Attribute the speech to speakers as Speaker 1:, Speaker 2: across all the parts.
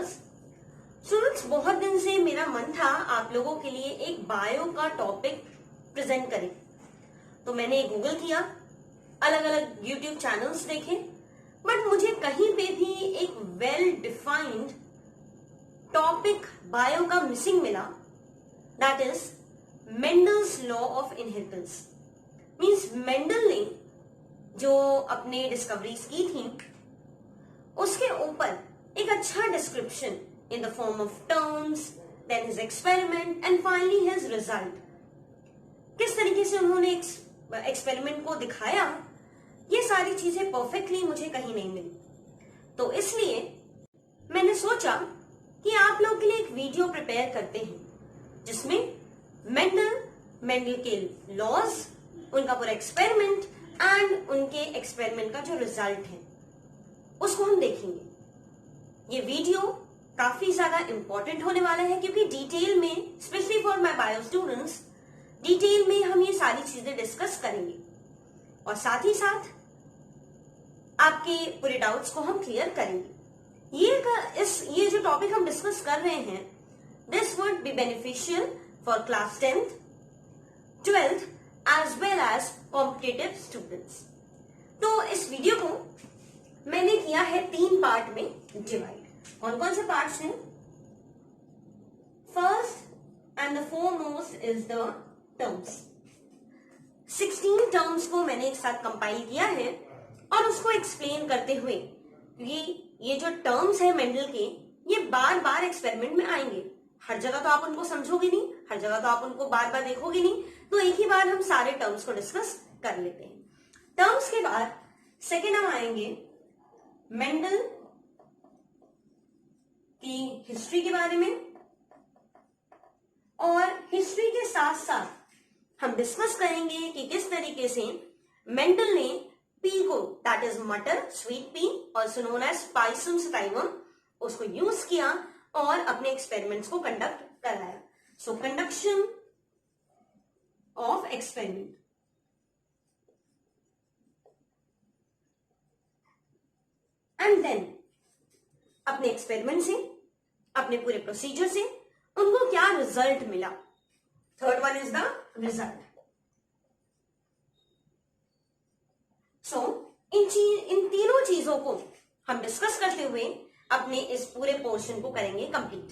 Speaker 1: Students. बहुत दिन से मेरा मन था आप लोगों के लिए एक बायो का टॉपिक प्रेजेंट करें, तो मैंने गूगल किया, अलग अलग यूट्यूब चैनल्स देखे, बट मुझे कहीं पे भी एक वेल डिफाइंड टॉपिक बायो का मिसिंग मिला। That is Mendel's law of inheritance. Means Mendel ने जो अपने डिस्कवरीज की थी उसके ऊपर एक अच्छा description in the form of terms, then his experiment and finally his result. किस तरीके से उन्होंने एक्सपेरिमेंट को दिखाया, ये सारी चीजें परफेक्टली मुझे कहीं नहीं मिली। तो इसलिए मैंने सोचा कि आप लोग के लिए एक वीडियो प्रिपेयर करते हैं जिसमें मेंडल के लॉज, उनका पूरा एक्सपेरिमेंट एंड उनके एक्सपेरिमेंट का जो रिजल्ट है उसको हम देखेंगे। ये वीडियो काफी ज्यादा इंपॉर्टेंट होने वाला है क्योंकि डिटेल में, specially for my bio students, detail में हम ये सारी चीजें डिस्कस करेंगे और साथ ही साथ आपके पूरे डाउट्स को हम क्लियर करेंगे। ये जो टॉपिक हम डिस्कस कर रहे हैं, this would be beneficial for class 10th, 12th as well as competitive students. तो इस वीडियो को मैंने किया है 3 पार्ट में डिवाइड। कौन कौन से पार्ट्स हैं? First and the foremost is the terms. 16 terms को मैंने एक साथ कंपाइल किया है और उसको एक्सप्लेन करते हुए, ये जो टर्म्स है मेंडल के, ये बार बार एक्सपेरिमेंट में आएंगे। हर जगह तो आप उनको समझोगे नहीं, हर जगह तो आप उनको बार बार देखोगे नहीं, तो एक ही बार हम सारे टर्म्स को डिस्कस कर लेते हैं। टर्म्स के बाद सेकेंड हम आएंगे मेंडल की हिस्ट्री के बारे में, और हिस्ट्री के साथ साथ हम डिस्कस करेंगे कि किस तरीके से मेंडल ने पी को, दैट इज मटर, sweet pea, also known as Pisum sativum, उसको यूज किया और अपने एक्सपेरिमेंट्स को कंडक्ट कराया। So conduction of experiment. And then अपने एक्सपेरिमेंट से, अपने पूरे प्रोसीजर से उनको क्या रिजल्ट मिला। Third one is the result. So इन तीनों चीजों को हम डिस्कस करते हुए अपने इस पूरे पोर्शन को करेंगे कंप्लीट।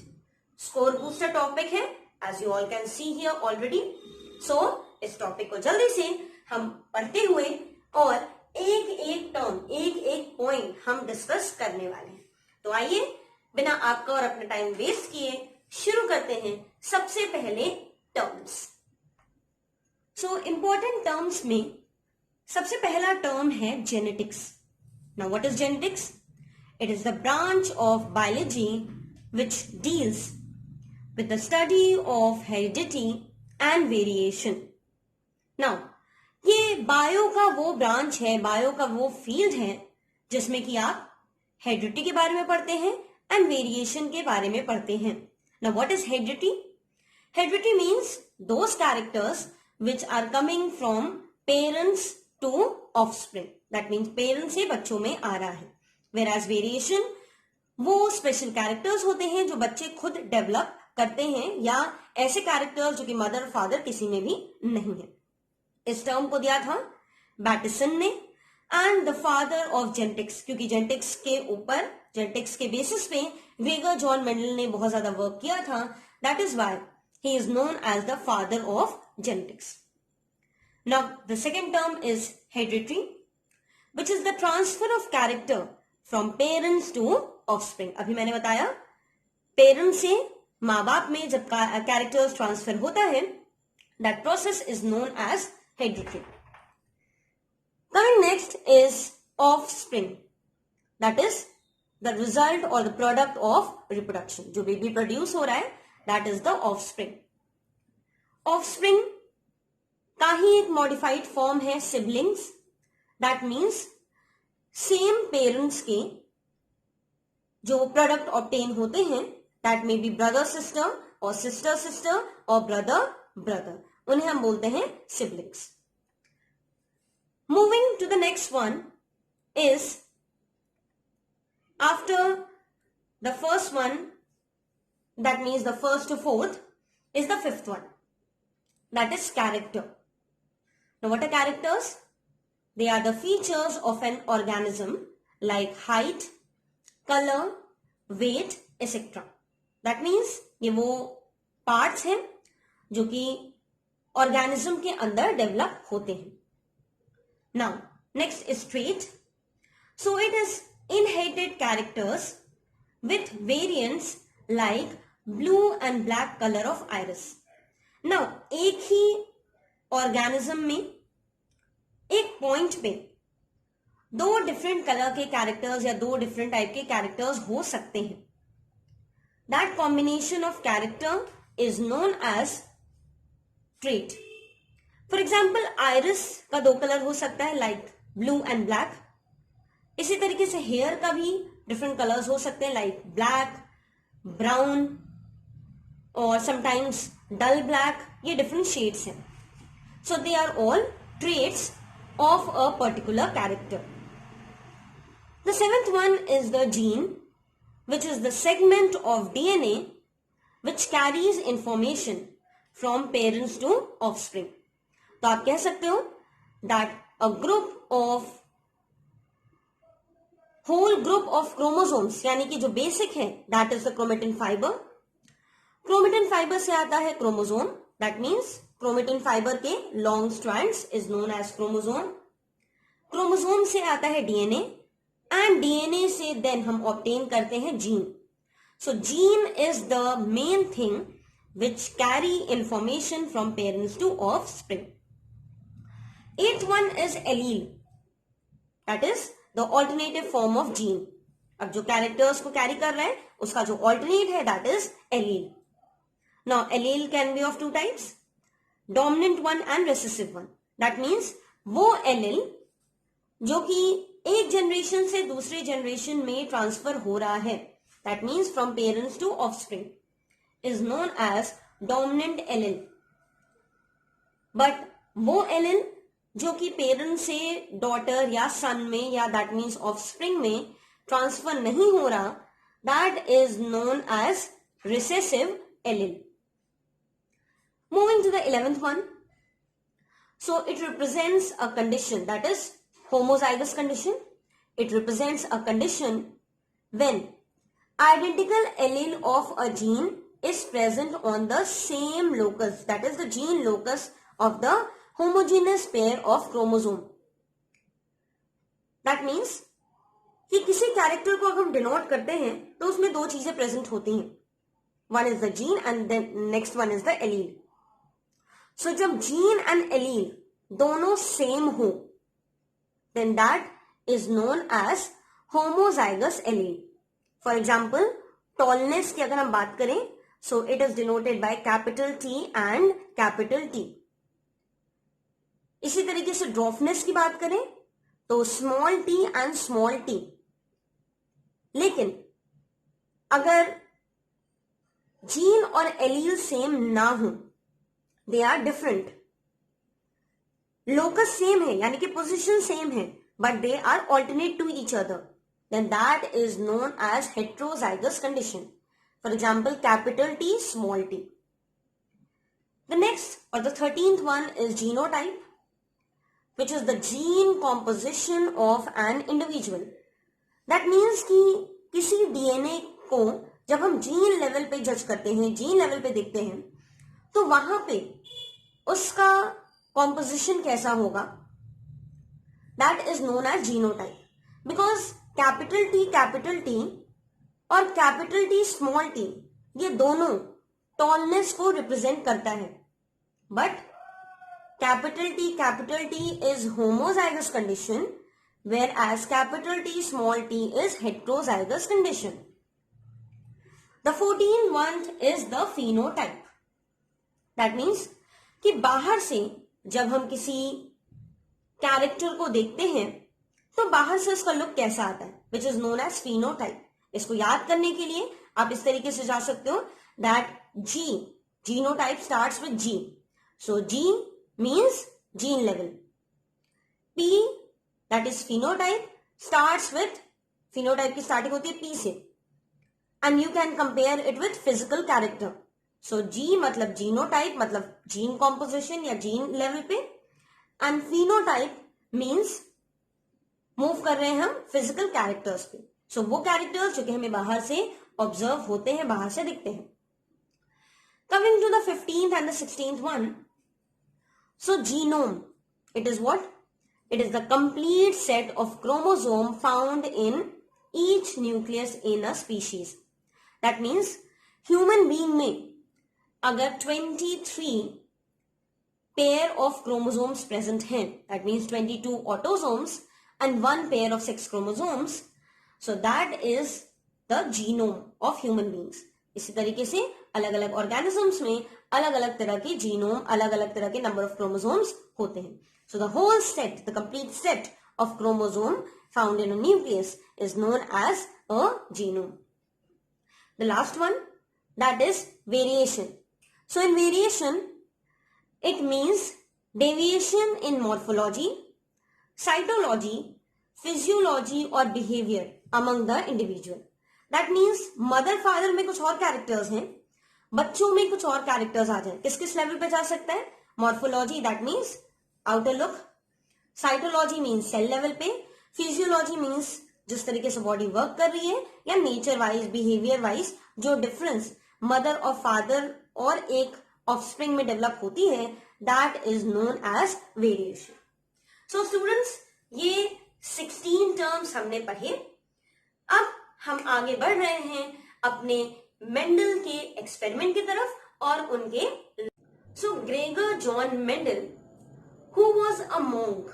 Speaker 1: स्कोर बूस्टर टॉपिक है, as you all can see here already. So इस टॉपिक को जल्दी से हम पढ़ते हुए और एक एक टर्म, एक एक पॉइंट हम डिस्कस करने वाले हैं। तो आइए बिना आपका और अपना टाइम वेस्ट किए शुरू करते हैं। सबसे पहले टर्म्स। सो इंपॉर्टेंट टर्म्स में सबसे पहला टर्म है genetics. Now what is genetics? It is the branch of biology which deals with the study of heredity and variation. Now ये बायो का वो ब्रांच है, बायो का वो फील्ड है जिसमें कि आप हेरिडिटी के बारे में पढ़ते हैं एंड वेरिएशन के बारे में पढ़ते हैं। Now what is heredity? Heredity means those characters which are coming from parents to offspring. That means parents से बच्चों में आ रहा है। वेयर एज वेरिएशन वो स्पेशल कैरेक्टर्स होते हैं जो बच्चे खुद डेवलप करते हैं, या ऐसे कैरेक्टर्स जो कि मदर फादर किसी में भी नहीं है। इस टर्म को दिया था बैटिसन ने, and the father of genetics, क्योंकि जेनेटिक्स के ऊपर, जेनेटिक्स के बेसिस पे ग्रेगर जॉन मेंडल ने बहुत ज्यादा वर्क किया था। That is why he is known as the father of genetics. Now the second term is hereditary, which is the transfer of character from parents to offspring. अभी मैंने बताया parents से माँ बाप में जब कैरेक्टर्स ट्रांसफर होता है, that process is known as hereditary. Coming next is offspring. That is the result or the product of reproduction. जो baby produce हो रहा है, that is the offspring. Offspring का ही एक modified form है siblings. That means same parents के जो product obtain होते हैं, that may be brother sister or sister sister or brother brother. उन्हें हम बोलते हैं siblings. Moving to the next one is after the first one, that means the first to fourth, is the fifth one. That is character. Now what are characters? They are the features of an organism like height, color, weight, etc. That means ये वो parts हैं जो कि organism के अंदर develop होते हैं. Now next is trait. So it is inherited characters with variants like blue and black color of iris. Now एक ही organism में एक point पे दो डिफरेंट कलर के कैरेक्टर्स या दो डिफरेंट टाइप के कैरेक्टर्स हो सकते हैं. That combination of character is known as trait. For example iris का दो कलर हो सकता है लाइक ब्लू एंड ब्लैक. इसी तरीके से हेयर का भी डिफरेंट कलर्स हो सकते हैं लाइक ब्लैक, ब्राउन और समटाइम्स डल ब्लैक. ये डिफरेंट शेड्स हैं. So they are all traits of a particular character. The seventh one is the gene, which is the segment of DNA which carries information from parents to offspring. तो आप कह सकते हो that a whole group of chromosomes, यानी कि जो basic है, that is the chromatin fiber. Chromatin fiber से आता है chromosome. That means chromatin fibre के long strands is known as chromosome. Chromosome से आता है डीएनए एंड डीएनए से देन हम ऑब्टेन करते हैं gene. So gene is the main thing which carry information from parents to offspring. Eighth one is allele. That is the alternative form of gene. अब जो characters को carry कर रहा है उसका जो ऑल्टरनेट है that is allele. Now allele can be of two types, dominant one and recessive one. That means वो एलील जो कि एक जनरेशन से दूसरे जनरेशन में ट्रांसफर हो रहा है, that means from parents to offspring, is known as dominant allele. But वो एलील जो कि पेरेंट से डॉटर या सन में या दैट मीन्स ऑफस्प्रिंग में ट्रांसफर नहीं हो रहा, that is known as recessive allele. Moving to the 11th one. So it represents a condition, that is homozygous condition. It represents a condition when identical allele of a gene is present on the same locus, that is the gene locus of the homogeneous pair of chromosome. That means कि किसी character को अगर हम denote करते हैं तो उसमें दो चीजें प्रेजेंट होती हैं. One is the gene and then next one is the allele. So जब जीन एंड एलील दोनों सेम हो then that is known as homozygous allele. For example, tallness की अगर हम बात करें so it is denoted by capital T and capital T. इसी तरीके से ड्वार्फनेस की बात करें तो small t and small t. लेकिन अगर जीन और एलील सेम ना हो, they are different, locus same है यानी कि पोजीशन सेम है but they are alternate to each other, then that is known as heterozygous condition. For example, capital T, small t. The next or the 13th one is genotype, which is the gene composition of an individual. That means कि किसी DNA को जब हम gene level पे जज करते हैं, gene level पे देखते हैं, तो वहां पे उसका कॉम्पोजिशन कैसा होगा, that is known as genotype. Because capital T और कैपिटल टी स्मॉल टी ये दोनों टॉलनेस को रिप्रेजेंट करता है, but capital T is homozygous condition whereas capital T small T is heterozygous condition. The 14th one is the phenotype. That means कि बाहर से जब हम किसी कैरेक्टर को देखते हैं तो बाहर से उसका लुक कैसा आता है, which is known as phenotype. इसको याद करने के लिए आप इस तरीके से जा सकते हो that genotype starts with G. So G means gene level. P that is phenotype starts with, phenotype की स्टार्टिंग होती है पी से. and you can compare it with physical character. So G मतलब जीनोटाइप मतलब जीन कॉम्पोजिशन या gene level पे, and phenotype means move कर रहे हैं हम फिजिकल कैरेक्टर्स पे. सो वो कैरेक्टर्स जो कि हमें बाहर से ऑब्जर्व होते हैं, बाहर से दिखते हैं. Coming to the 15th and the 16th one. So genome, it is what? It is the complete set of chromosome found in each nucleus in a species. That means human being में अगर 23 pair of chromosomes present हैं, that means 22 autosomes and 1 pair of 6 chromosomes, so that is the genome of human beings. इसी तरीके से अलग अलग organisms में अलग अलग तरह के जीनोम, अलग अलग तरह के नंबर ऑफ क्रोमोसोम्स होते हैं. So the whole set, the complete set of chromosome found in a nucleus is known as a genome. The last one, that is variation. So in variation it means deviation in morphology, cytology, physiology or behavior among the individual. That means mother father में कुछ और characters हैं, बच्चों में कुछ और characters आ जाए. किस किस लेवल पे जा सकता है? Morphology, that means outer look. Cytology means cell level पे. फिजियोलॉजी मीन्स जिस तरीके से बॉडी वर्क कर रही है, या नेचर वाइज, बिहेवियर वाइज जो डिफरेंस मदर और फादर और एक ऑफस्प्रिंग में डेवलप होती है, that is known as variation. So students, ये 16 टर्म्स हमने पढ़े. अब हम आगे बढ़ रहे हैं अपने मेंडल के एक्सपेरिमेंट की तरफ और उनके. So Gregor John Mendel, who was a monk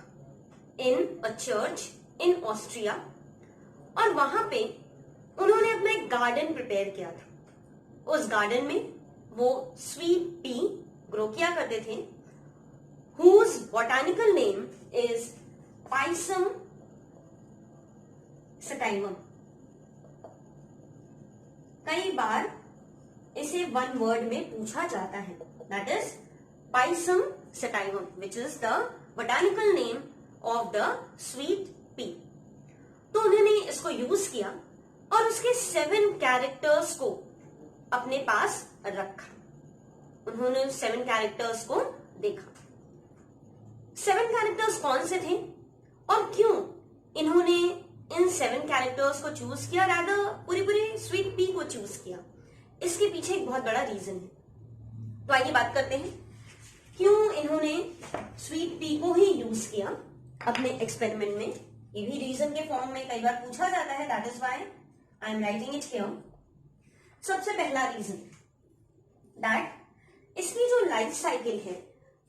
Speaker 1: in a church in Austria, और वहां पे उन्होंने अपना एक गार्डन प्रिपेयर किया था. उस गार्डन में वो स्वीट पी ग्रो किया करते थे, whose botanical name is Pisum sativum. कई बार इसे वन वर्ड में पूछा जाता है, that is Pisum sativum, which is the botanical name of the sweet pea. तो उन्होंने इसको यूज किया और उसके 7 कैरेक्टर्स को अपने पास रखा. उन्होंने 7 कैरेक्टर्स को देखा. 7 कैरेक्टर्स कौन से थे और क्यों इन्होंने इन 7 कैरेक्टर्स को चूज किया, रादर पूरी स्वीट पी को चूज किया? इसके पीछे एक बहुत बड़ा रीजन है. तो आइए बात करते हैं क्यों इन्होंने स्वीट पी को ही यूज किया अपने एक्सपेरिमेंट में. ये भी रीजन के फॉर्म में कई बार पूछा जाता है, that is why I am writing it here. सबसे पहला रीजन, दैट इसकी जो लाइफ साइकिल है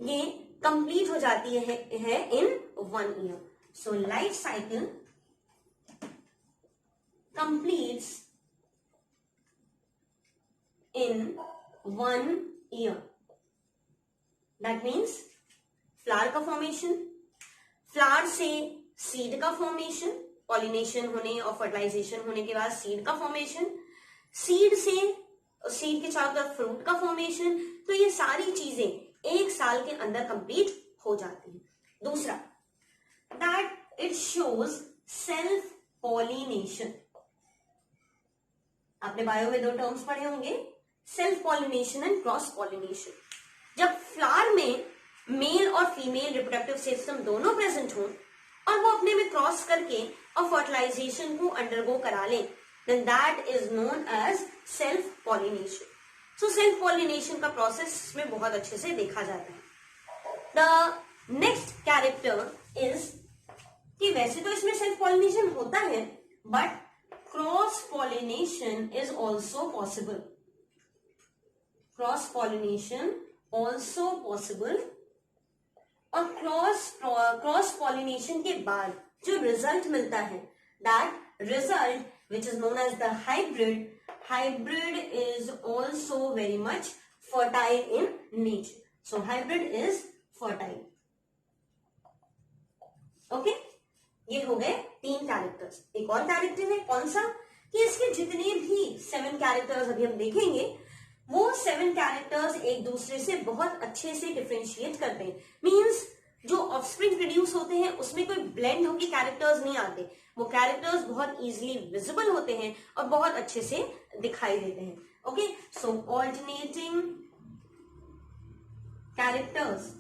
Speaker 1: ये कंप्लीट हो जाती है इन 1 year. So life cycle completes in 1 year. That means flower का फॉर्मेशन, फ्लावर से सीड का फॉर्मेशन, पॉलिनेशन होने और फर्टिलाइजेशन होने के बाद सीड का फॉर्मेशन, सीड से सीड के चारों तरफ फ्रूट का फॉर्मेशन. तो ये सारी चीजें 1 साल के अंदर कंप्लीट हो जाती है. दूसरा, that it shows self pollination. आपने बायो में 2 टर्म्स पढ़े होंगे, self pollination and cross pollination. जब फ्लावर में मेल और फीमेल रिप्रोडक्टिव सिस्टम दोनों प्रेजेंट हो और वो अपने में क्रॉस करके और फर्टिलाइजेशन को अंडरगो करा ले, then that is known as self pollination. So self pollination का प्रोसेस में बहुत अच्छे से देखा जाता है. The next character is कि वैसे तो इसमें सेल्फ पॉलिनेशन होता है, but cross pollination is also possible. Cross pollination also possible. और क्रॉस पॉलिनेशन के बाद जो रिजल्ट मिलता है, that result which is known as the hybrid is also very much fertile in nature. So hybrid is fertile. Okay, ये हो गए 3 characters. एक और कैरेक्टर है, कौन सा? कि इसके जितने भी 7 कैरेक्टर्स अभी हम देखेंगे, वो 7 कैरेक्टर्स एक दूसरे से बहुत अच्छे से डिफरेंशिएट करते हैं. मीन्स जो ऑफस्प्रिंग प्रोड्यूस होते हैं उसमें कोई ब्लेंड होके कैरेक्टर्स नहीं आते, वो कैरेक्टर्स बहुत इजीली विजिबल होते हैं और बहुत अच्छे से दिखाई देते हैं. Okay, so alternating characters.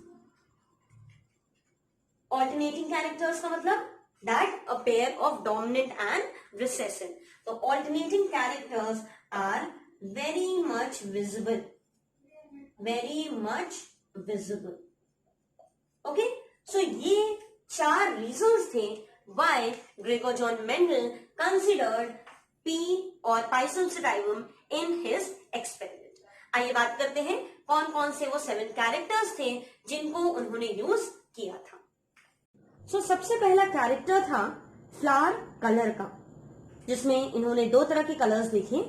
Speaker 1: Alternating characters का मतलब that a pair of dominant and recessive. तो alternating characters are very much visible, very much visible. Okay, so ये 4 रीजंस थे why Gregor John Mendel considered pea और पाइसोल्सिडाइवम in his experiment. आइए बात करते हैं कौन कौन से वो 7 कैरेक्टर्स थे जिनको उन्होंने यूज किया था. सो सबसे पहला कैरेक्टर था फ्लावर कलर का, जिसमें इन्होंने 2 तरह के कलर्स देखे,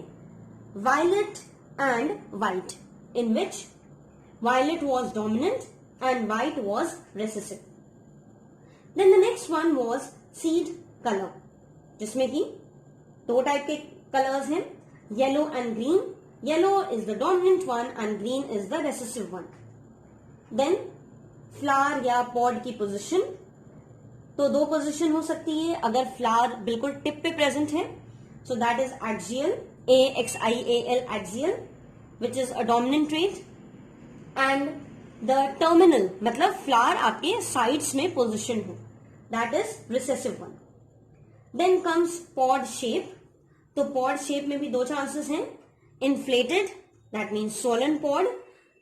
Speaker 1: violet and white, in which violet was dominant and white was recessive. Then the next one was seed color, जिसमें की 2 टाइप के कलर्स हैं, yellow and green. Yellow is the dominant one and green is the recessive one. Then flower या pod की position, तो 2 position हो सकती है. अगर फ्लावर बिल्कुल टिप पे प्रेजेंट है, so that is axial, AXIAL axial, which is a dominant trait. And the terminal मतलब फ्लावर आपके साइड्स में पोजिशन हो, that is recessive one. Then comes pod shape. तो पॉड शेप में भी 2 चांसेस हैं, inflated that means swollen pod.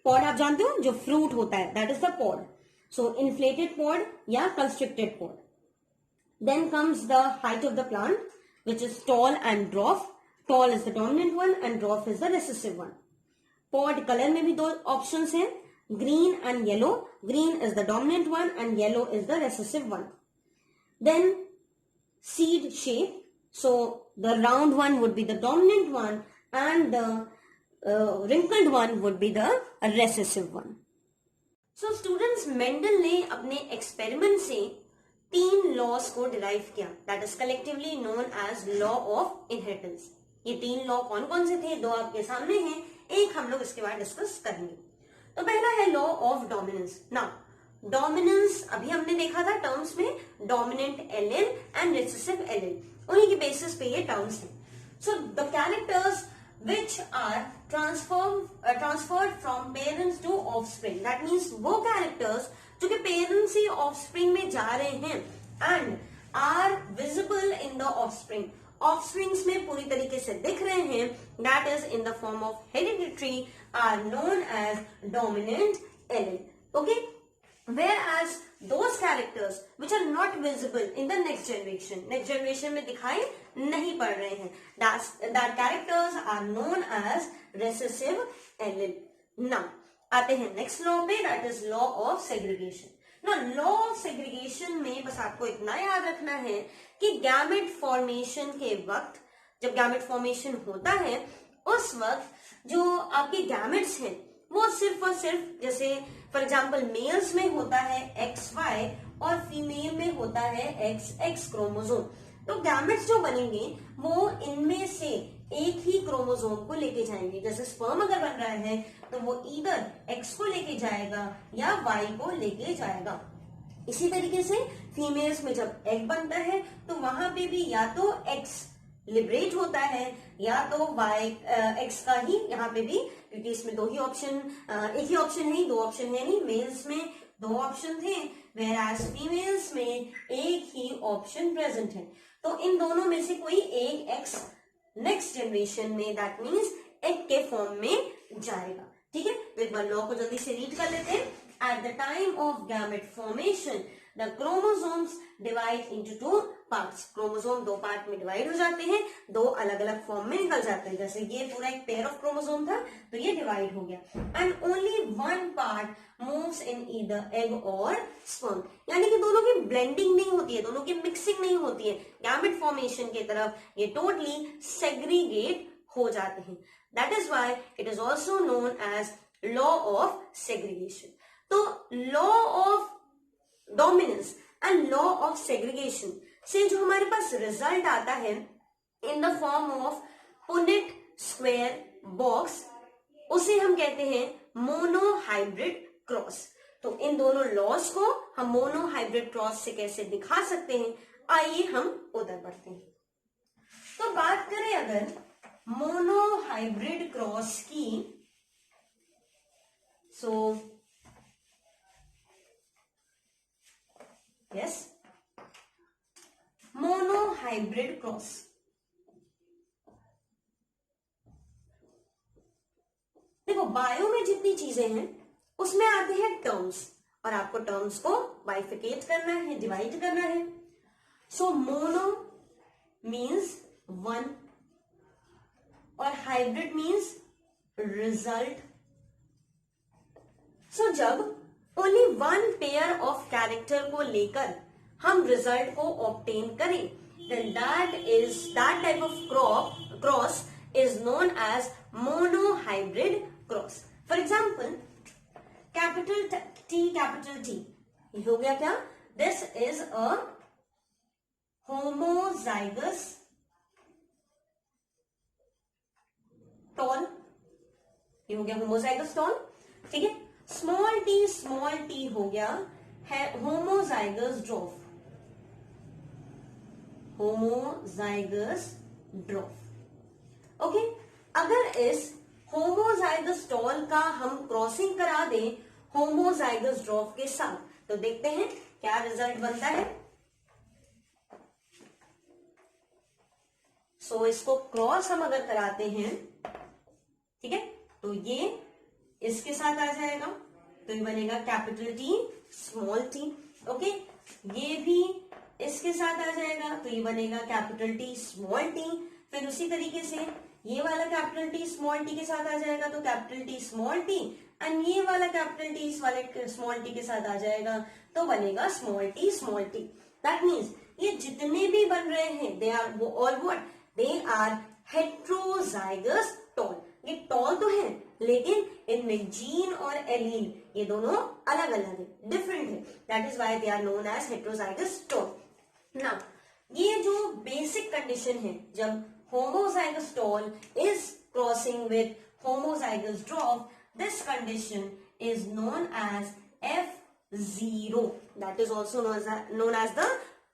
Speaker 1: Pod आप जानते हो जो फ्रूट होता है, that is the pod. So inflated pod या constricted pod. Then comes the height of the plant which is tall and dwarf. Tall is the dominant one and dwarf is the recessive one. Pod colour में भी 2 options हैं, green and yellow. Green is the dominant one and yellow is the recessive one. Then seed shape. So the round one would be the dominant one and the wrinkled one would be the recessive one. So students, Mendel ने अपने experiment से 3 laws को derive किया, that is collectively known as law of inheritance. ये 3 law कौन कौन से थे? 2 आपके सामने हैं, एक हम लोग इसके बाद डिस्कस करेंगे. तो पहला है law of dominance. Now dominance अभी हमने देखा था टर्म्स में, dominant allele and recessive allele, उन्हीं के बेसिस पे ये टर्म्स हैं. So the characters which are transferred from parents to offspring, that means वो कैरेक्टर्स जो कि पेरेंट्स से ऑफस्प्रिंग में जा रहे हैं and are visible in the offspring, offsprings में पूरी तरीके से दिख रहे हैं, that is in the form of hereditary, are known as dominant allele. Okay, whereas those characters which are not visible in the next generation में दिखाई नहीं पड़ रहे हैं, that characters are known as recessive allele. Now आते हैं next law पे, that is law of segregation. Now law of segregation में बस आपको इतना याद रखना है कि गैमेट फॉर्मेशन के वक्त, जब गैमेट फॉर्मेशन होता है उस वक्त जो आपके गैमेट्स हैं वो सिर्फ और सिर्फ, जैसे फॉर एग्जांपल मेल्स में होता है XY और फीमेल में होता है XX क्रोमोसोम. तो गैमेट्स जो बनेंगे वो इनमें से एक ही क्रोमोसोम को लेके जाएंगे. जैसे स्पर्म अगर बन रहा है तो वो ईदर X को लेके जाएगा या Y को लेके जाएगा. इसी तरीके से फीमेल्स में जब एग बनता है तो वहां पे भी या तो X लिबरेट होता है या तो X का ही यहाँ पे भी, क्योंकि इसमें 2 ही ऑप्शन, एक ही ऑप्शन है, 2 ऑप्शन है नहीं. मेल्स में 2 ऑप्शन थे, whereas फीमेल्स में एक ही ऑप्शन प्रेजेंट है. तो इन दोनों में से कोई एक X नेक्स्ट जनरेशन में, दैट मीन्स एग के फॉर्म में जाएगा. ठीक है, तो एक बार लॉ को जल्दी से रीड कर लेते हैं. At the time of gamete formation the chromosomes divide into 2 parts. Chromosome 2 part में डिवाइड हो जाते हैं, 2 अलग अलग फॉर्म में निकल जाते हैं. जैसे ये पूरा एक पेयर ऑफ क्रोमोसोम था तो ये डिवाइड हो गया. And only 1 part moves in either egg और स्पर्म, यानी कि दोनों की ब्लेंडिंग नहीं होती है, दोनों की मिक्सिंग नहीं होती है. गैमेट फॉर्मेशन की तरफ ये टोटली सेग्रीगेट हो जाते हैं. That is why it is also known as law of segregation. तो law of dominance and law of segregation से जो हमारे पास रिजल्ट आता है in the form of Punnett square box, उसे हम कहते हैं मोनोहाइब्रिड क्रॉस. तो इन दोनों लॉस को हम मोनो हाइब्रिड क्रॉस से कैसे दिखा सकते हैं, आइए हम उधर बढ़ते हैं। तो बात करें अगर मोनो हाइब्रिड क्रॉस की, so yes, mono hybrid cross, देखो बायो में जितनी चीजें हैं उसमें आते हैं टर्म्स, और आपको टर्म्स को बाइफिकेट करना है, डिवाइड करना है। सो मोनो मीन्स वन और हाइब्रिड मीन्स रिजल्ट। सो जब only one pair of character को लेकर हम रिजल्ट को ऑब्टेन करें, then that type of cross is known as mono hybrid cross. For example capital T capital T, ये हो गया क्या, this is a homozygous tall, ये हो गया होमोजाइगस टॉल, ठीक है। स्मॉल टी हो गया है homozygous dwarf, homozygous dwarf. Okay, अगर इस होमोजाइगस टॉल का हम क्रॉसिंग करा दें होमोजाइगस ड्वार्फ के साथ, तो देखते हैं क्या रिजल्ट बनता है। सो इसको क्रॉस हम अगर कराते हैं, ठीक है, तो ये इसके साथ आ जाएगा, तो ये बनेगा capital T small T. Okay, ये भी इसके साथ आ जाएगा, तो ये बनेगा कैपिटल टी स्मॉल टी। फिर उसी तरीके से ये वाला कैपिटल टी स्मॉल टी के साथ आ जाएगा, तो capital T small T, and ये वाला कैपिटल टी इस वाले स्मॉल टी के साथ आ जाएगा, तो बनेगा small T small T. That means ये जितने भी बन रहे हैं they are all what, they are heterozygous tall. ये टॉल तो है लेकिन इनमें जीन और एलील ये दोनों अलग अलग है, डिफरेंट है, that is why they are known as heterozygous tall. Now ये जो बेसिक कंडीशन है, जब homozygous tall is crossing with homozygous dwarf, this condition is known as F0. That is also known as the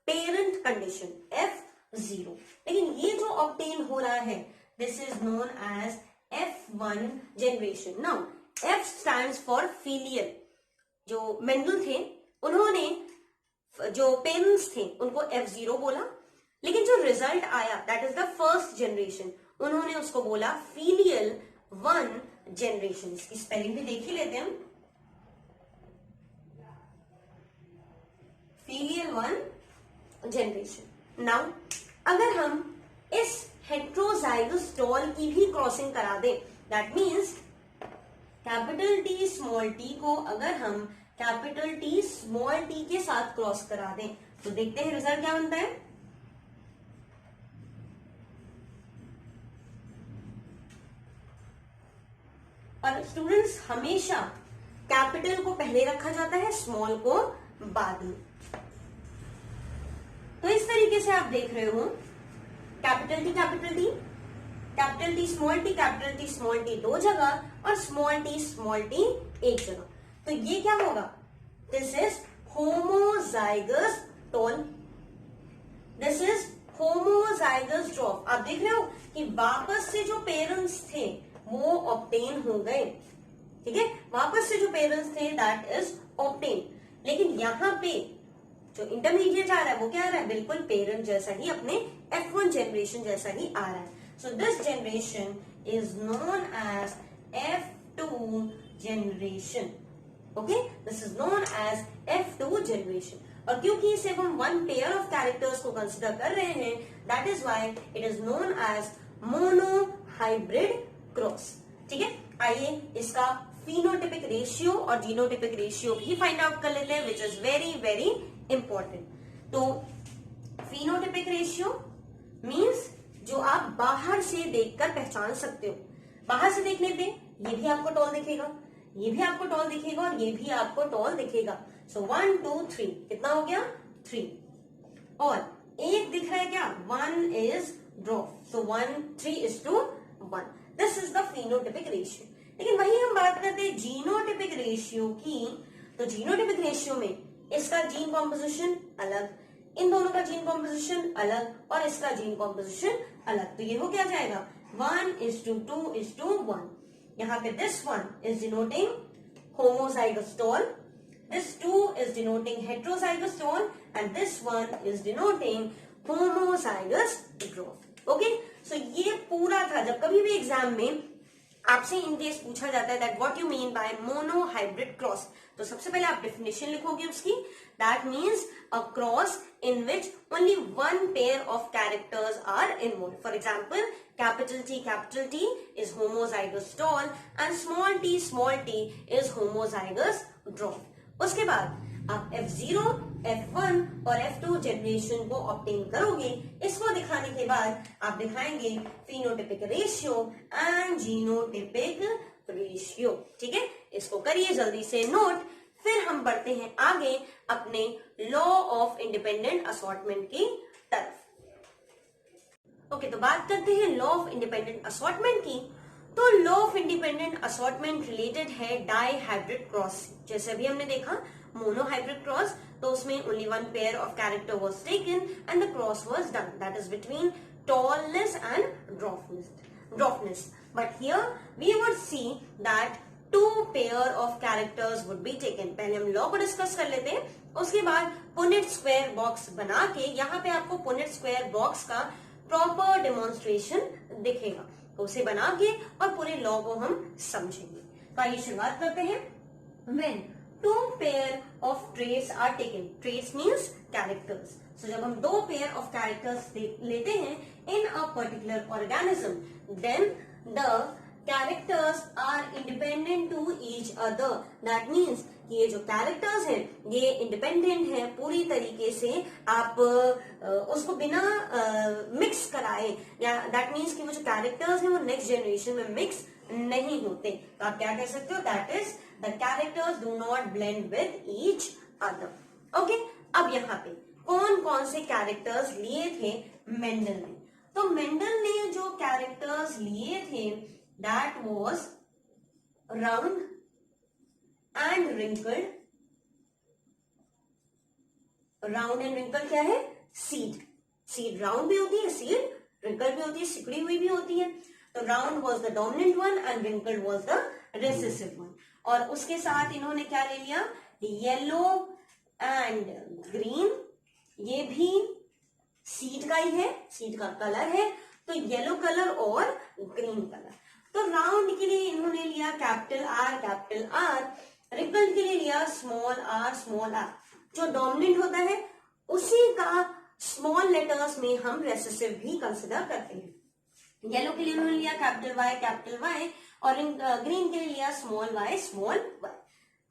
Speaker 1: parent condition, F0. लेकिन ये जो obtain हो रहा है, this is known as F1 generation. Now, F stands for filial. जो Mendel थे उन्होंने जो पेरेंट्स थे उनको F0 बोला, लेकिन जो रिजल्ट आया that is the first generation, उन्होंने उसको बोला फीलियल वन जनरेशन। इसकी स्पेलिंग भी देख ही लेते हैं, फीलियल वन जनरेशन। नाउ अगर हम इस हेट्रोजाइगस टॉल की भी क्रॉसिंग करा दें, that means capital T small T को अगर हम कैपिटल टी स्मॉल टी के साथ क्रॉस करा दें, तो देखते हैं रिजल्ट क्या बनता है। और स्टूडेंट्स हमेशा कैपिटल को पहले रखा जाता है, स्मॉल को बाद में। तो इस तरीके से आप देख रहे हो capital T capital T, capital T small T, capital T small T दो जगह और स्मॉल टी एक जगह। तो ये क्या होगा, this is homozygous tall, this is homozygous dwarf. आप देख रहे हो कि वापस से जो पेरेंट्स थे वो ऑब्टेन हो गए, ठीक है, वापस से जो पेरेंट्स थे दैट इज ऑब्टेन। लेकिन यहाँ पे जो इंटरमीडिएट आ रहा है वो क्या आ रहा है, बिल्कुल पेरेंट जैसा ही, अपने F1 जनरेशन जैसा ही आ रहा है। So this generation is known as F2 generation. Okay, this is known as F2 generation. और क्योंकि इसे हम वन पेयर ऑफ कैरेक्टर्स को कंसिडर कर रहे हैं, that is why it is known as mono hybrid cross. ठीक है, आइए इसका फिनोटिपिक रेशियो और जीनोटिपिक रेशियो भी फाइंड आउट कर लेते हैं, which is very very important. तो फिनोटिपिक रेशियो मींस जो आप बाहर से देखकर पहचान सकते हो। बाहर से देखने पे ये भी आपको टॉल दिखेगा, ये भी आपको टॉल दिखेगा और ये भी आपको टॉल दिखेगा। सो 1 2 3 कितना हो गया, 3। और एक दिख रहा है क्या, 1 is drop. So 1 3:1, this is the phenotypic ratio. लेकिन वही हम बात करते हैं जीनोटिपिक रेशियो की, तो जीनोटाइपिक रेशियो में इसका जीन कॉम्पोजिशन अलग, इन दोनों का जीन कॉम्पोजिशन अलग और इसका जीन कॉम्पोजिशन अलग। तो ये हो क्या जाएगा 1:2:1। यहाँ पे this one is denoting homozygous tall, this 2 is denoting heterozygous tall and this one is denoting homozygous dwarf. Okay, so ये पूरा था। जब कभी भी एग्जाम में आपसे इन केस पूछा जाता है that what you mean by mono hybrid cross, तो सबसे पहले आप डेफिनेशन लिखोगे उसकी, that means a cross in which only one pair of characters are involved. For example, capital T is homozygous tall and small t is homozygous dwarf. उसके बाद आप F0, F1 और F2 जनरेशन को obtain करोगे। इसको दिखाने के बाद आप दिखाएंगे phenotypic ratio and genotypic ratio. ठीक है, इसको करिए जल्दी से नोट। फिर हम बढ़ते हैं आगे अपने लॉ ऑफ इंडिपेंडेंट असॉर्टमेंट की तरफ। ओके, तो बात करते हैं लॉ ऑफ इंडिपेंडेंट असॉर्टमेंट की। तो law of independent assortment related है डाई हाइब्रिड क्रॉस। जैसे अभी हमने देखा मोनो हाइब्रिड क्रॉस, तो उसमें only one pair of character was taken and the cross was done, that is between tallness and dwarfness. But here we would see that 2 pair of characters would be taken. पहले हम law को discuss कर लेते हैं, उसके बाद Punnett square box बना के यहाँ पे आपको पुनेट स्क्वायर बॉक्स का प्रॉपर डेमोन्स्ट्रेशन दिखेगा, तो उसे बना के और पूरे लॉ को हम समझेंगे। तो आइए शुरुआत करते हैं। When 2 pair of traits are taken, traits means characters. So जब हम 2 pair of characters लेते हैं in a particular organism, then the characters are independent to each other. That means ये जो characters हैं ये independent हैं पूरी तरीके से, आप उसको बिना मिक्स कराए, या that means कि वो जो characters हैं वो next generation में मिक्स नहीं होते। तो आप क्या कह सकते हो, that is the characters do not blend with each other. Okay, अब यहाँ पे कौन कौन से कैरेक्टर्स लिए थे मेंडल ने। तो मेंडल ने जो कैरेक्टर्स लिए थे that was round and wrinkled. Round and wrinkle क्या है, सीड राउंड भी होती है, सीड रिंकल भी होती है, सिकुड़ी हुई भी होती है। तो round was the dominant one and wrinkled was the recessive one. और उसके साथ इन्होंने क्या ले लिया, येलो एंड ग्रीन, ये भी सीड का ही है, सीड का कलर है, तो येलो कलर और ग्रीन कलर। तो राउंड के लिए इन्होंने लिया कैपिटल आर, रिंकल के लिए लिया स्मॉल आर। जो डोमिनेंट होता है उसी का स्मॉल लेटर्स में हम रेसेसिव भी कंसिडर करते हैं। येलो के लिए उन्होंने लिया कैपिटल वाई और ग्रीन के लिए लिया स्मॉल वाई।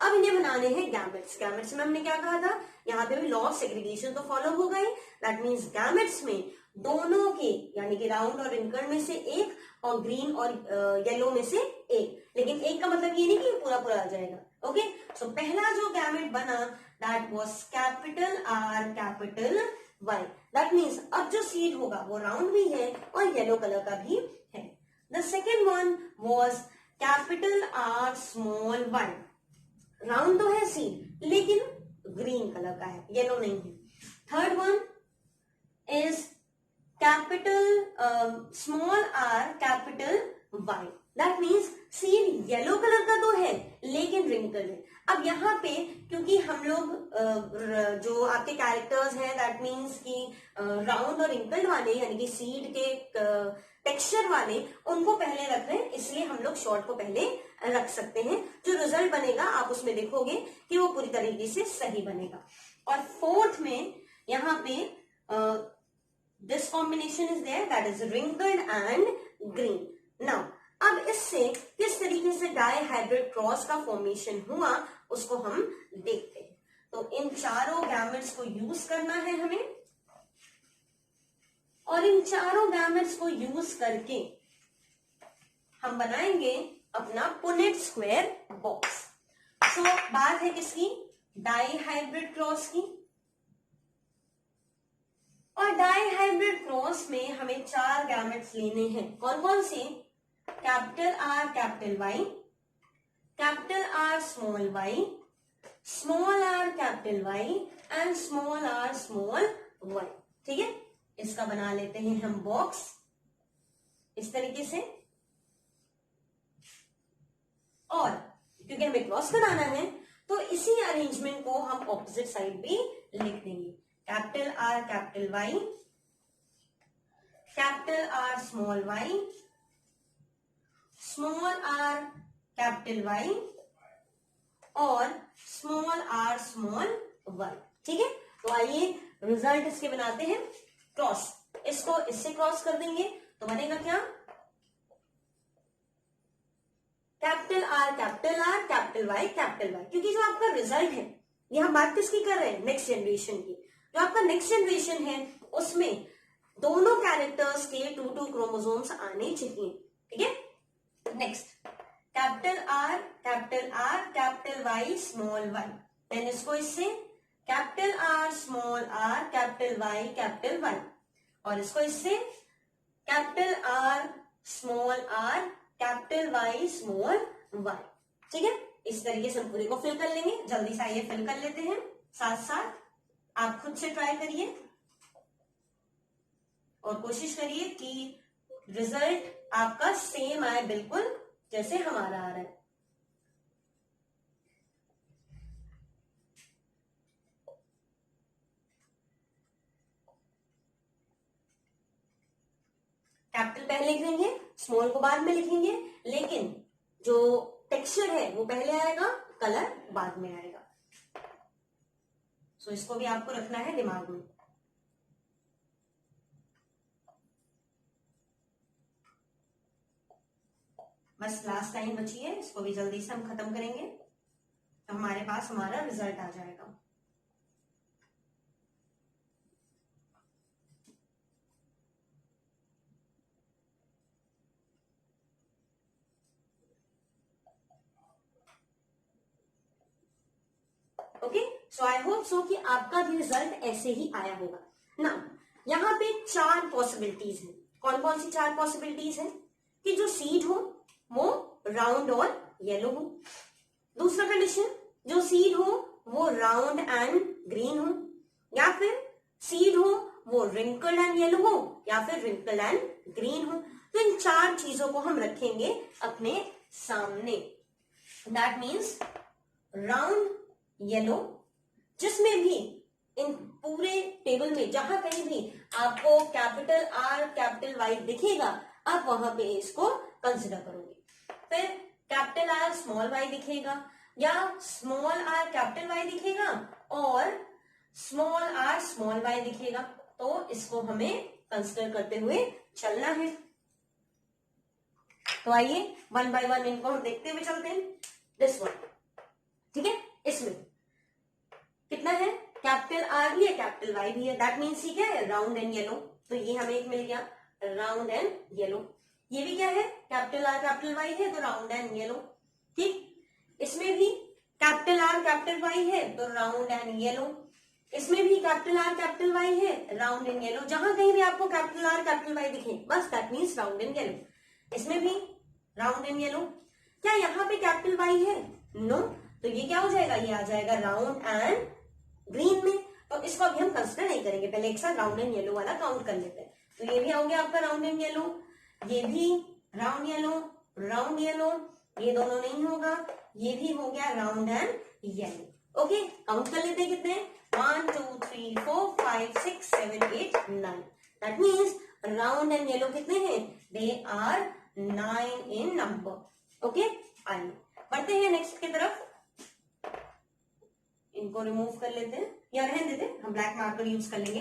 Speaker 1: अब इन्हें बनाने हैं गैमेट्स में हमने क्या कहा था, यहाँ पे भी लॉ ऑफ सेग्रीगेशन तो फॉलो हो गए। दैट मीन्स गैमेट्स में दोनों के यानी कि राउंड और रिंकल में से एक और ग्रीन और येलो में से एक, लेकिन एक का मतलब ये नहीं कि पूरा आ जाएगा। ओके, सो पहला जो गैमेट बना that was capital R capital Y. That means अब जो सीड होगा वो राउंड भी है और येलो कलर का भी है। The second one was capital R small Y. Round तो है सीड लेकिन ग्रीन कलर का है, येलो नहीं है। Third one is capital small R capital Y. That means seed yellow colour का तो है लेकिन रिंकल है। अब यहाँ पे क्योंकि हम लोग जो आपके कैरेक्टर्स हैं दैट मीन्स कि राउंड और रिंकल वाले यानी कि सीड के टेक्सचर वाले उनको पहले रख रहे हैं, इसलिए हम लोग शॉर्ट को पहले रख सकते हैं। जो रिजल्ट बनेगा आप उसमें देखोगे कि वो पूरी तरीके से सही बनेगा। और फोर्थ में यहाँ पे this combination is there that is wrinkled and green. Now अब इससे किस तरीके से डाई हाइब्रिड क्रॉस का फॉर्मेशन हुआ उसको हम देखते हैं। तो इन चारों गैमेट्स को यूज करना है हमें, और इन चारों गैमेट्स को यूज करके हम बनाएंगे अपना पुनेट स्क्वायर बॉक्स। सो बात है किसकी, डाई हाइब्रिड क्रॉस की। और डाई हाइब्रिड क्रॉस में हमें 4 गैमेट्स लेने हैं। कौन कौन से, capital R capital Y, capital R small Y, small R capital Y and small R small Y. ठीक है, इसका बना लेते हैं हम बॉक्स इस तरीके से, और क्योंकि हमें क्रॉस बनाना है तो इसी अरेंजमेंट को हम ऑपोजिट साइड भी लिख देंगे। Capital R capital Y, capital R small Y, small R capital Y और स्मॉल आर स्मॉल वाई। ठीक है, तो आइए रिजल्ट इसके बनाते हैं। क्रॉस, इसको इससे क्रॉस कर देंगे तो बनेगा क्या, कैपिटल आर कैपिटल वाई, क्योंकि जो आपका रिजल्ट है, ये हम बात किसकी कर रहे हैं, नेक्स्ट जनरेशन की। जो आपका नेक्स्ट जनरेशन है उसमें दोनों कैरेक्टर्स के 2 क्रोमोसोम्स आने चाहिए। ठीक है, next capital R capital Y small Y, then इसको इससे capital R small R capital Y, और इसको इससे capital R small R capital Y small Y. ठीक है, इस तरीके से हम पूरे को फिल कर लेंगे। जल्दी से आइए फिल कर लेते हैं, साथ साथ आप खुद से ट्राई करिए और कोशिश करिए कि रिजल्ट आपका सेम आए, बिल्कुल जैसे हमारा आ रहा है। कैपिटल पहले लिखेंगे, स्मॉल को बाद में लिखेंगे, लेकिन जो टेक्सचर है वो पहले आएगा, कलर बाद में आएगा। सो इसको भी आपको रखना है दिमाग में। बस लास्ट टाइम बची है, इसको भी जल्दी से हम खत्म करेंगे तो हमारे पास हमारा रिजल्ट आ जाएगा। ओके, सो आई होप सो कि आपका भी रिजल्ट ऐसे ही आया होगा ना। यहाँ पे 4 पॉसिबिलिटीज हैं। कौन कौन सी 4 पॉसिबिलिटीज हैं, कि जो सीड हो वो राउंड और येलो हो। दूसरा कंडीशन, जो सीड हो वो राउंड एंड ग्रीन हो, या फिर सीड हो वो रिंकल्ड एंड येलो हो, या फिर रिंकल्ड एंड ग्रीन हो। तो इन 4 चीजों को हम रखेंगे अपने सामने। दैट मीन्स राउंड येलो, जिसमें भी इन पूरे टेबल में जहां कहीं भी आपको कैपिटल आर कैपिटल वाई दिखेगा, आप वहां पे इसको कंसिडर करोगे। फिर कैपिटल आर स्मॉल वाई दिखेगा, या स्मॉल आर कैपिटल वाई दिखेगा और स्मॉल आर स्मॉल वाई दिखेगा, तो इसको हमें कंसिडर करते हुए चलना है। तो आइए 1 बाय 1 इनको हम देखते हुए चलते हैं। दिस वन, ठीक है, इसमें कितना है, कैपिटल आर भी है कैपिटल वाई भी है, दैट मीन्स ही क्या है, राउंड एंड येलो। तो ये हमें एक मिल गया, राउंड एंड येलो। ये भी क्या है, कैपिटल आर कैपिटल वाई है तो राउंड एंड येलो। ठीक, इसमें भी कैपिटल आर कैपिटल वाई है तो राउंड एंड येलो। इसमें भी कैपिटल आर कैपिटल वाई है, राउंड एंड येलो। जहां कहीं भी आपको कैपिटल आर कैपिटल वाई दिखे, बस that means round and yellow. इसमें भी राउंड एंड येलो। क्या यहाँ पे कैपिटल वाई है, नो, तो ये क्या हो जाएगा, ये आ जाएगा राउंड एंड ग्रीन में। तो इसको अभी हम कंसिडर नहीं करेंगे, पहले एक साथ राउंड एंड येलो वाला काउंट कर लेते हैं। तो ये भी हो गया आपका राउंड एंड येलो, ये भी राउंड येलो, ये दोनों नहीं होगा, ये भी हो गया round and yellow. Okay, count कर लेते हैं कितने, 1 2 3 4 5 6 7 8 9। That means round and yellow कितने हैं, they are 9 in number. Okay, आइए बढ़ते हैं नेक्स्ट की तरफ। इनको रिमूव कर लेते हैं या रहने देते हैं, हम ब्लैक मार्कर यूज कर लेंगे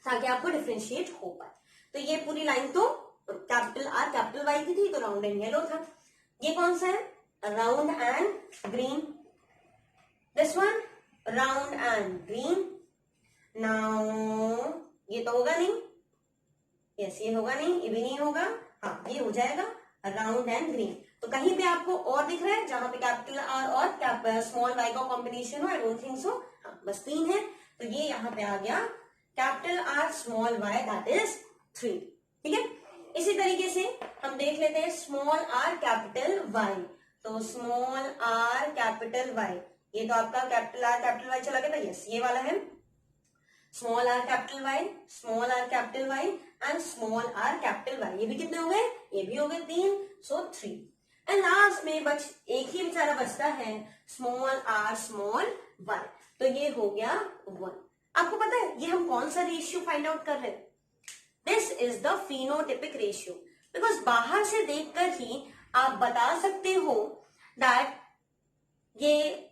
Speaker 1: ताकि आपको डिफरेंशिएट हो पाए। तो ये पूरी लाइन तो कैपिटल आर कैपिटल वाई की थी, तो राउंड एंड येलो था। ये कौन सा है, round and green. This one round and green. Now ये तो होगा नहीं, यस ये होगा नहीं, ये भी नहीं होगा, हाँ ये हो जाएगा राउंड एंड ग्रीन। तो कहीं पे आपको और दिख रहा है जहां पे कैपिटल आर और स्मॉल वाई का कॉम्बिनेशन हो, आई डोंट थिंक सो। हाँ बस 3 है, तो ये यहाँ पे आ गया capital R small Y, that is 3। ठीक है, इसी तरीके से हम देख लेते हैं स्मॉल आर कैपिटल वाई। तो स्मॉल आर कैपिटल वाई, ये तो आपका कैपिटल आर कैपिटल वाई चला गया था, यस ये वाला है small R capital Y, small R capital Y and small R capital Y. ये भी कितने हो गए, ये भी हो गए 3, सो 3। एंड लास्ट में बच एक ही बेचारा बचता है स्मॉल आर स्मॉल वाई, तो ये हो गया 1। आपको पता है ये हम कौन सा रेशियो फाइंड आउट कर रहे हैं, this is the phenotypic ratio. Because बाहर से देखकर ही आप बता सकते हो दैट ये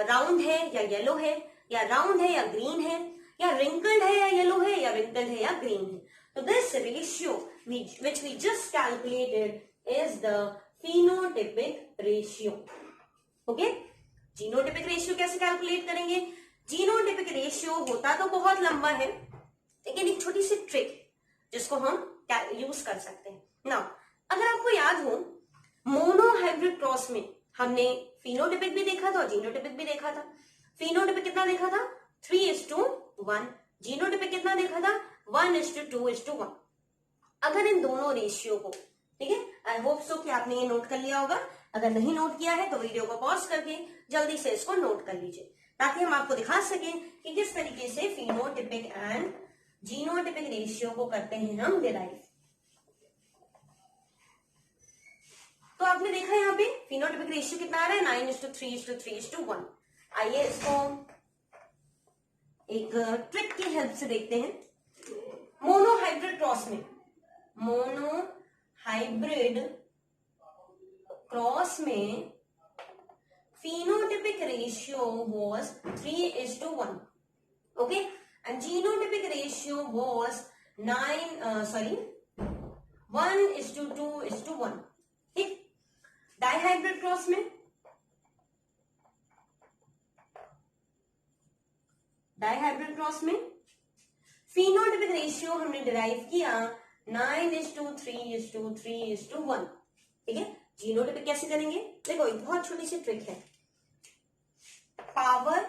Speaker 1: राउंड है या येलो है, या राउंड है या ग्रीन है, या रिंकल्ड है या येलो है, या रिंकल्ड है या ग्रीन है। तो this ratio which we just calculated is the phenotypic ratio. Okay, genotypic ratio कैसे कैलकुलेट करेंगे? जीनोटिपिक रेशियो होता तो बहुत लंबा है, लेकिन एक छोटी सी ट्रिक जिसको हम यूज कर सकते हैं ना। अगर आपको याद हो मोनोहाइब्रिड क्रॉस में हमने फिनोटिपिक भी देखा था और जीनोटिपिक भी देखा था। फिनोटिपिक कितना देखा था 3:1, जीनोटिपिक कितना देखा था 1:2:1। अगर इन दोनों रेशियो को, ठीक है, आई होप सो कि आपने ये नोट कर लिया होगा। अगर नहीं नोट किया है तो वीडियो को पॉज करके जल्दी से इसको नोट कर लीजिए, ताकि हम आपको दिखा सकें कि किस तरीके से फिनोटिपिक एंड जीनोटिपिक रेशियो को करते हैं हम डिराइव। तो आपने देखा यहाँ पे फिनोटिपिक रेशियो कितना आ रहा है 9:3:3:1। आइए इसको एक ट्रिक की हेल्प से देखते हैं। मोनोहाइब्रिड क्रॉस में, मोनोहाइब्रिड क्रॉस में phenotypic ratio was 3:1, okay, and genotypic ratio was 1:2:1। ठीक, डाइहाइब्रिड क्रॉस में, डाइहाइब्रिड क्रॉस में phenotypic रेशियो हमने डिराइव किया 9:3:3:1। ठीक है, जीनोटिपिक कैसे करेंगे? देखो एक बहुत छोटी सी ट्रिक है। पावर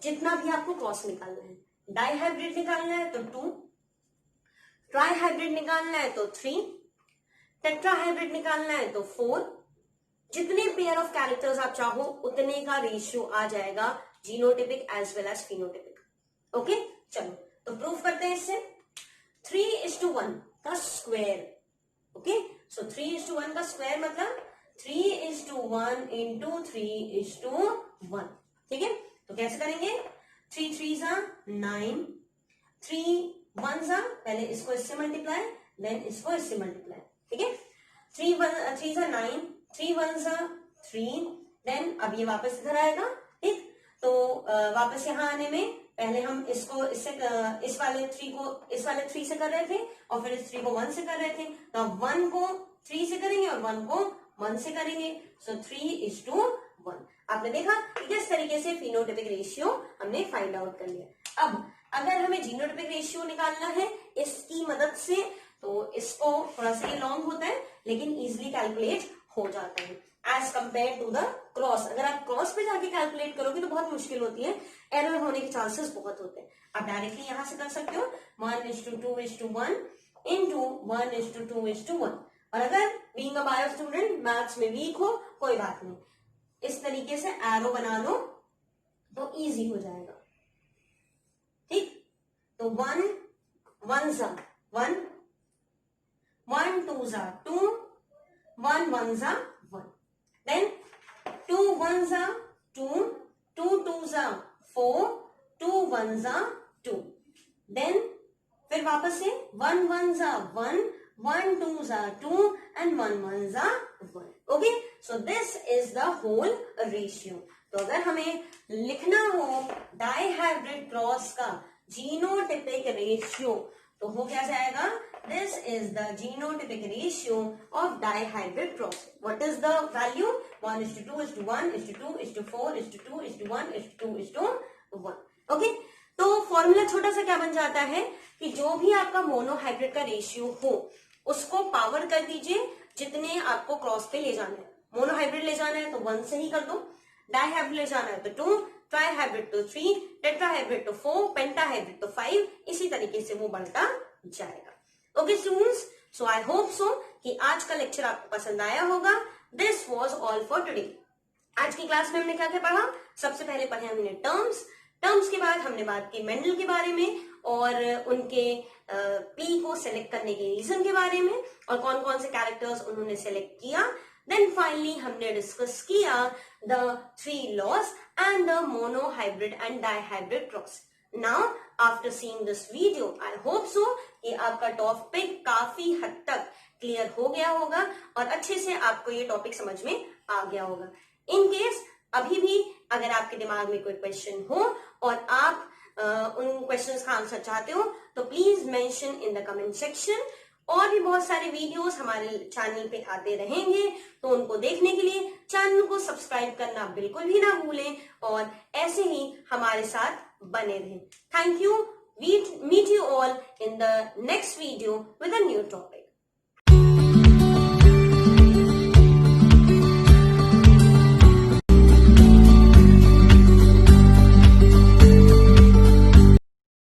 Speaker 1: जितना भी आपको क्रॉस निकालना है, डाइहाइब्रिड निकालना है तो 2, ट्राइहाइब्रिड निकालना है तो 3, टेट्राहाइब्रिड निकालना है तो 4। जितने पेयर ऑफ कैरेक्टर्स आप चाहो उतने का रेशियो आ जाएगा genotypic as well as phenotypic. Okay, चलो तो प्रूफ करते हैं इससे। 3:1 का स्क्वायर, ओके, सो 3:1 का स्क्वायर मतलब 3:1 into 3:1। ठीक है, तो कैसे करेंगे? 3 3s are 9, 3 1s are, पहले इसको इससे मल्टीप्लाई देन इसको इससे मल्टीप्लाई। ठीक है, 3 3s are 9, 3 1s are 3, then अब ये वापस इधर आएगा। ठीक, तो वापस यहाँ आने में पहले हम इसको इससे इस वाले 3 को इस वाले 3 से कर रहे थे और फिर इस 3 को 1 से कर रहे थे, तो अब 1 को 3 से करेंगे और 1 को 1 से करेंगे, सो 3:1। आपने देखा कि किस तरीके से फिनोटिपिक रेशियो हमने फाइंड आउट कर लिया। अब अगर हमें जीनोटिपिक रेशियो निकालना है इसकी मदद से, तो इसको थोड़ा सा ये लॉन्ग होता है लेकिन इजिली कैलकुलेट हो जाता है as compare to the cross. अगर आप क्रॉस पे जाके कैलकुलेट करोगे तो बहुत मुश्किल होती है, एरर होने के चांसेस बहुत होते हैं। आप डायरेक्टली यहां से कर सकते हो 1:2:1 into 1:2:1। और अगर being a bio student maths में वीक हो, कोई बात नहीं, इस तरीके से एरो बना लो तो इजी हो जाएगा। ठीक, तो 1 1s are 1, 1 2s are 2, 1 1s are 1, then 2 1s are 2, 2 2s are 4, 2 1s are 2, then फिर वापस से 1 1s are 1, 1 2s are 2 and 1 1s are 1। Okay, so this is the whole ratio. तो अगर हमें लिखना हो डाइहाइब्रिड क्रॉस का जीनोटिपिक रेशियो तो हो क्या जाएगा? This is the genotypic ratio of dihybrid cross. What is the value? 1:2:1:2:4:2:1:2:1। Okay, तो फॉर्मूला छोटा सा क्या बन जाता है कि जो भी आपका मोनोहाइब्रिड का रेशियो हो उसको पावर कर दीजिए जितने आपको क्रॉस पे ले जाना है। मोनोहाइब्रिड ले जाना है तो 1 से ही कर दो, डाइहाइब्रिड ले जाना है तो 2, ट्राइहाइब्रिड तो 3, टेट्राहाइब्रिड तो 4, पेंटाहाइब्रिड तो 5, इसी तरीके से वो बढ़ता जाएगा। ओके स्टूडेंट्स, सो आई होप सो कि आज का लेक्चर आपको पसंद आया होगा। This was all for today. आज की क्लास में हमने क्या क्या पढ़ा? सबसे पहले पढ़े हमने टर्म्स के बाद हमने बात की मेंडल के बारे में और उनके पी को सेलेक्ट करने के रीजन के बारे में और कौन कौन से कैरेक्टर्स उन्होंने सेलेक्ट किया। देन फाइनली हमने डिस्कस किया the 3 laws and the mono hybrid and dihybrid cross. Now after seeing this video I hope so कि आपका टॉपिक काफी हद तक क्लियर हो गया होगा और अच्छे से आपको ये टॉपिक समझ में आ गया होगा। इन केस अभी भी अगर आपके दिमाग में कोई क्वेश्चन हो और आप उन क्वेश्चंस का आंसर चाहते हो तो please mention in the comment section. और भी बहुत सारे वीडियोस हमारे चैनल पे आते रहेंगे, तो उनको देखने के लिए चैनल को सब्सक्राइब करना बिल्कुल भी ना भूलें और ऐसे ही हमारे साथ बने रहें। Thank you. Meet you all in the next video with a new topic.